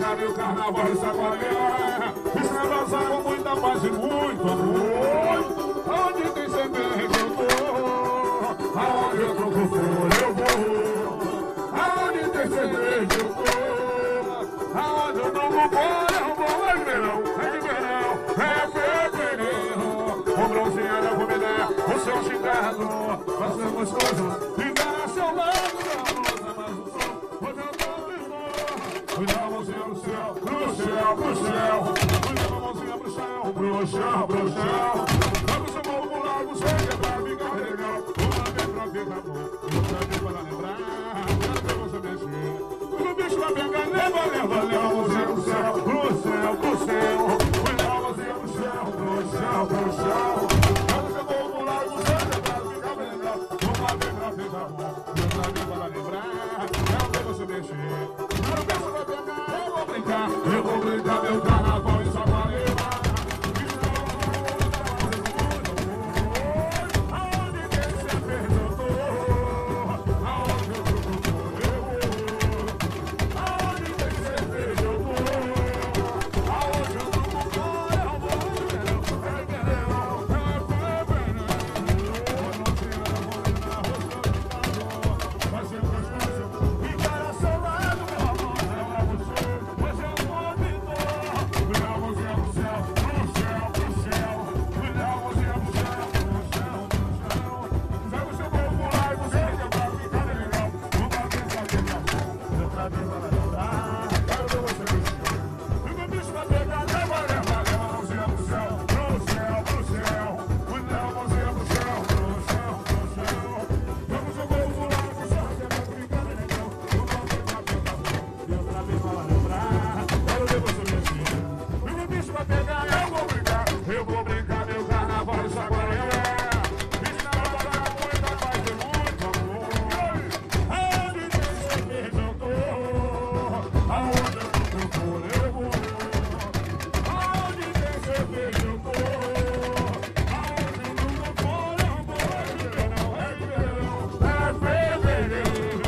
brincar meu carnaval e sacolear. Extravasar com muita paz e muito amor. Aonde tem cerveja eu tô, aonde eu troco flor eu vou. Aonde tem cerveja eu tô, aonde eu troco flor eu vou. É de verão, é fevereiro. O bronzeado eu vou me dar, o seu chicado vai ser gostoso. E dar seu lado da blusa, mas o sol hoje eu tô firmou. Cuida a mãozinha pro céu, pro céu, pro céu. Cuida a mãozinha pro céu, pro céu, pro céu. Joga o seu corpo pro lado, sei que é pra ficar legal. Uma vez pra ficar bom, outra vez para lembrar. Quero ver você mexer. O bicho vai pegar, leva, leva, leva a mãozinha pro céu, pro céu, pro céu. Cuida a mãozinha pro céu, pro céu, pro céu. Joga o seu corpo pro lado, sei que é pra ficar legal. Uma vez pra ficar bom, outra vez para lembrar. Quero ver você mexer. Quero ver você vai pegar, eu vou brincar meu carnaval em Saquarema. Aonde tem cerveja eu tô, aonde eu troco flor eu vou. Aonde tem cerveja eu tô, aonde eu troco flor eu vou. É verão, é fevereiro. Quando eu tiro a morena, rosto do calor. Vai ser gostoso, ficar ao seu lado, meu amor. Hoje eu vou me dar. Cuida a mãozinha pro céu, pro céu, pro céu. Cuida a mãozinha pro céu, pro céu, pro céu. Joga o seu corpo lá e você que é pra ficar legal. Uma vez pra pegar, outra vez para lembrar. Quero ver você mexer. E o bicho vai pegar, leva, leva, leva a mãozinha pro céu, pro céu, pro céu. Cuida a mãozinha pro céu, pro céu, pro céu. Joga o seu corpo lá e você que é pra ficar legal. Uma vez pra pegar, e outra vez para lembrar. Quero ver você mexer. E o bicho vai pegar, eu vou brincar meu carnaval em Saquarema. Extravasar com muita paz e muito amor. Aonde tem cerveja eu tô, aonde eu troco flor eu vou. Aonde tem cerveja eu tô, aonde eu troco flor eu vou. É verão, é fevereiro.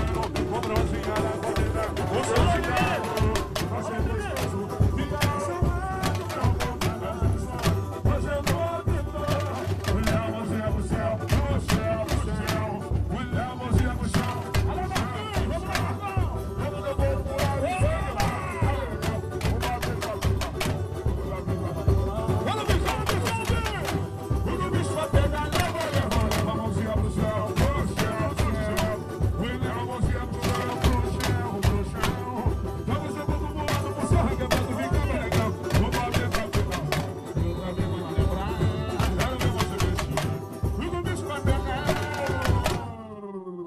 Com bronzeada, com letra, o seu cigarro vai ser gostoso. Fica ao seu lado, meu amor. Hoje eu tô gritando. Cuida a mãozinha pro céu, pro céu, pro céu. Cuida a mãozinha pro céu. Alô, Marquinhos, vamos lá, Marcão. Vamos dar gol pro lado. Fala, bicho, quando o bicho vai pegar, leva, leva, leva a mãozinha pro céu, pro céu, pro céu. Cuida a mãozinha pro céu, pro céu, pro céu. Joga o seu corpo pro lado, pro céu, que é pra tu ficar bem legal. Uma vez pra ficar bom, e outra vez para lembrar. Quero ver você mexer. E o bicho vai pegar.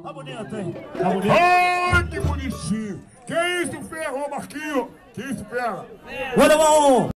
Tá bonito, hein? Tá bonito. Ai, que bonitinho! Que isso, ferro, Marquinho? Que isso, ferro? Olha,